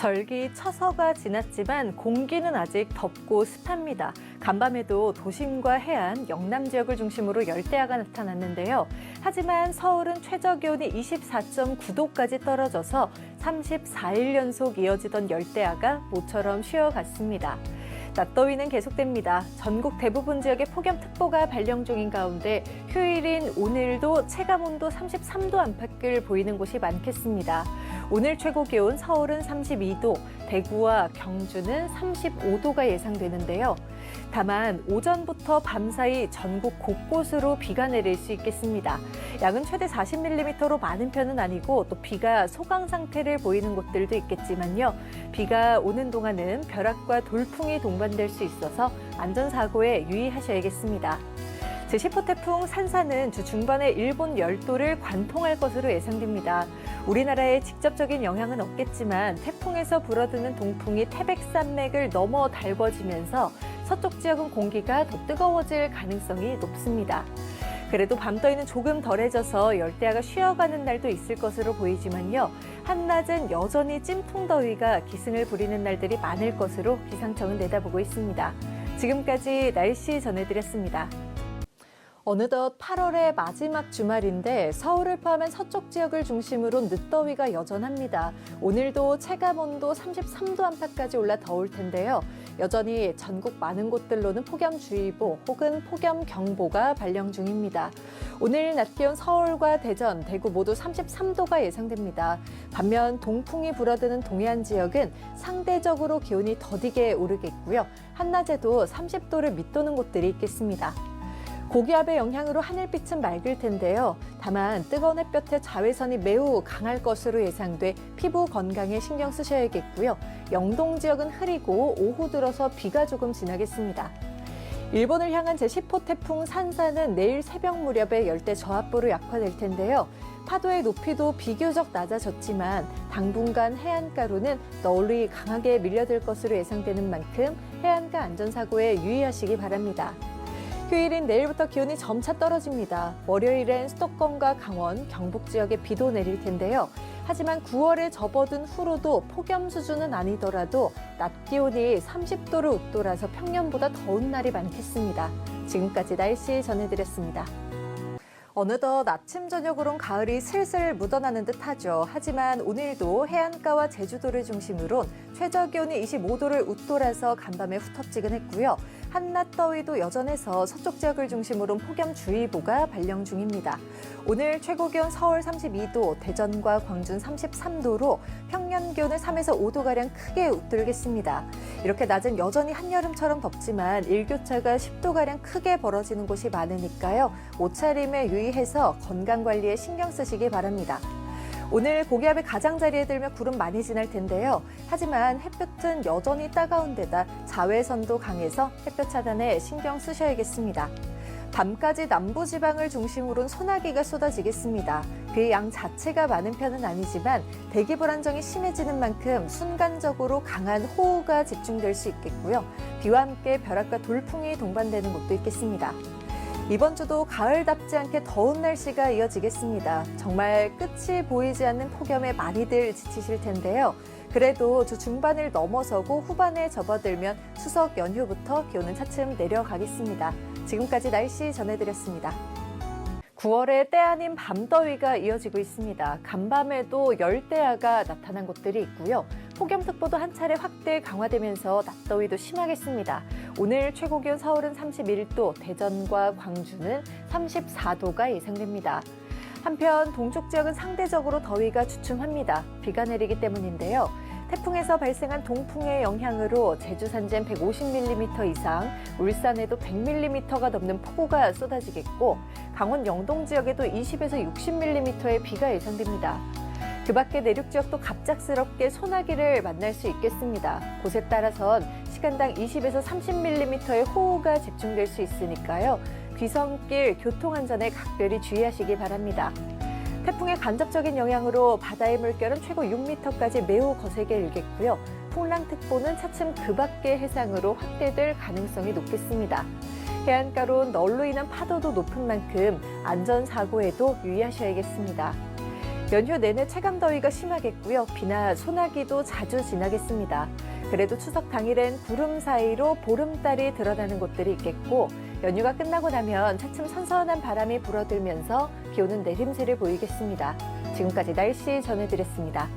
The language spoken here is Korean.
절기 처서가 지났지만 공기는 아직 덥고 습합니다. 간밤에도 도심과 해안, 영남 지역을 중심으로 열대야가 나타났는데요. 하지만 서울은 최저기온이 24.9도까지 떨어져서 34일 연속 이어지던 열대야가 모처럼 쉬어갔습니다. 낮더위는 계속됩니다. 전국 대부분 지역에 폭염특보가 발령 중인 가운데 휴일인 오늘도 체감온도 33도 안팎을 보이는 곳이 많겠습니다. 오늘 최고 기온 서울은 32도, 대구와 경주는 35도가 예상되는데요. 다만 오전부터 밤사이 전국 곳곳으로 비가 내릴 수 있겠습니다. 양은 최대 40mm로 많은 편은 아니고 또 비가 소강 상태를 보이는 곳들도 있겠지만요. 비가 오는 동안은 벼락과 돌풍이 동반될 수 있어서 안전사고에 유의하셔야겠습니다. 제10호 태풍 산사는 주 중반에 일본 열도를 관통할 것으로 예상됩니다. 우리나라에 직접적인 영향은 없겠지만 태풍에서 불어드는 동풍이 태백산맥을 넘어 달궈지면서 서쪽 지역은 공기가 더 뜨거워질 가능성이 높습니다. 그래도 밤더위는 조금 덜해져서 열대야가 쉬어가는 날도 있을 것으로 보이지만요. 한낮은 여전히 찜통더위가 기승을 부리는 날들이 많을 것으로 기상청은 내다보고 있습니다. 지금까지 날씨 전해드렸습니다. 어느덧 8월의 마지막 주말인데 서울을 포함한 서쪽 지역을 중심으로 늦더위가 여전합니다. 오늘도 체감온도 33도 안팎까지 올라 더울 텐데요. 여전히 전국 많은 곳들로는 폭염주의보 혹은 폭염경보가 발령 중입니다. 오늘 낮 기온 서울과 대전, 대구 모두 33도가 예상됩니다. 반면 동풍이 불어드는 동해안 지역은 상대적으로 기온이 더디게 오르겠고요. 한낮에도 30도를 밑도는 곳들이 있겠습니다. 고기압의 영향으로 하늘빛은 맑을 텐데요. 다만 뜨거운 햇볕의 자외선이 매우 강할 것으로 예상돼 피부 건강에 신경 쓰셔야겠고요. 영동 지역은 흐리고 오후 들어서 비가 조금 지나겠습니다. 일본을 향한 제10호 태풍 산사는 내일 새벽 무렵에 열대 저압부로 약화될 텐데요. 파도의 높이도 비교적 낮아졌지만 당분간 해안가로는 널리 강하게 밀려들 것으로 예상되는 만큼 해안가 안전사고에 유의하시기 바랍니다. 휴일인 내일부터 기온이 점차 떨어집니다. 월요일엔 수도권과 강원, 경북 지역에 비도 내릴 텐데요. 하지만 9월에 접어든 후로도 폭염 수준은 아니더라도 낮 기온이 30도를 웃돌아서 평년보다 더운 날이 많겠습니다. 지금까지 날씨 전해드렸습니다. 어느덧 아침 저녁으론 가을이 슬슬 묻어나는 듯하죠. 하지만 오늘도 해안가와 제주도를 중심으로 최저기온이 25도를 웃돌아서 간밤에 후텁지근했고요. 한낮 더위도 여전해서 서쪽 지역을 중심으로 폭염주의보가 발령 중입니다. 오늘 최고기온 서울 32도, 대전과 광주는 33도로 평년 기온을 3에서 5도가량 크게 웃돌겠습니다. 이렇게 낮은 여전히 한여름처럼 덥지만 일교차가 10도가량 크게 벌어지는 곳이 많으니까요. 옷차림에 유의해서 건강관리에 신경 쓰시기 바랍니다. 오늘 고기압의 가장자리에 들며 구름 많이 지날 텐데요. 하지만 햇볕은 여전히 따가운 데다 자외선도 강해서 햇볕 차단에 신경 쓰셔야겠습니다. 밤까지 남부지방을 중심으로는 소나기가 쏟아지겠습니다. 그의 양 자체가 많은 편은 아니지만 대기 불안정이 심해지는 만큼 순간적으로 강한 호우가 집중될 수 있겠고요. 비와 함께 벼락과 돌풍이 동반되는 곳도 있겠습니다. 이번 주도 가을답지 않게 더운 날씨가 이어지겠습니다. 정말 끝이 보이지 않는 폭염에 많이들 지치실 텐데요. 그래도 주 중반을 넘어서고 후반에 접어들면 추석 연휴부터 기온은 차츰 내려가겠습니다. 지금까지 날씨 전해드렸습니다. 9월의 때 아닌 밤더위가 이어지고 있습니다. 간밤에도 열대야가 나타난 곳들이 있고요. 폭염특보도 한 차례 확대 강화되면서 낮더위도 심하겠습니다. 오늘 최고기온 서울은 31도, 대전과 광주는 34도가 예상됩니다. 한편 동쪽 지역은 상대적으로 더위가 주춤합니다. 비가 내리기 때문인데요. 태풍에서 발생한 동풍의 영향으로 제주 산지엔 150mm 이상, 울산에도 100mm가 넘는 폭우가 쏟아지겠고 강원 영동 지역에도 20에서 60mm의 비가 예상됩니다. 그 밖에 내륙 지역도 갑작스럽게 소나기를 만날 수 있겠습니다. 곳에 따라선 시간당 20에서 30mm의 호우가 집중될 수 있으니까요. 귀성길, 교통안전에 각별히 주의하시기 바랍니다. 태풍의 간접적인 영향으로 바다의 물결은 최고 6m까지 매우 거세게 일겠고요. 풍랑특보는 차츰 그 밖의 해상으로 확대될 가능성이 높겠습니다. 해안가로 널로 인한 파도도 높은 만큼 안전사고에도 유의하셔야겠습니다. 연휴 내내 체감더위가 심하겠고요. 비나 소나기도 자주 지나겠습니다. 그래도 추석 당일엔 구름 사이로 보름달이 드러나는 곳들이 있겠고 연휴가 끝나고 나면 차츰 선선한 바람이 불어들면서 비 오는 내림세를 보이겠습니다. 지금까지 날씨 전해드렸습니다.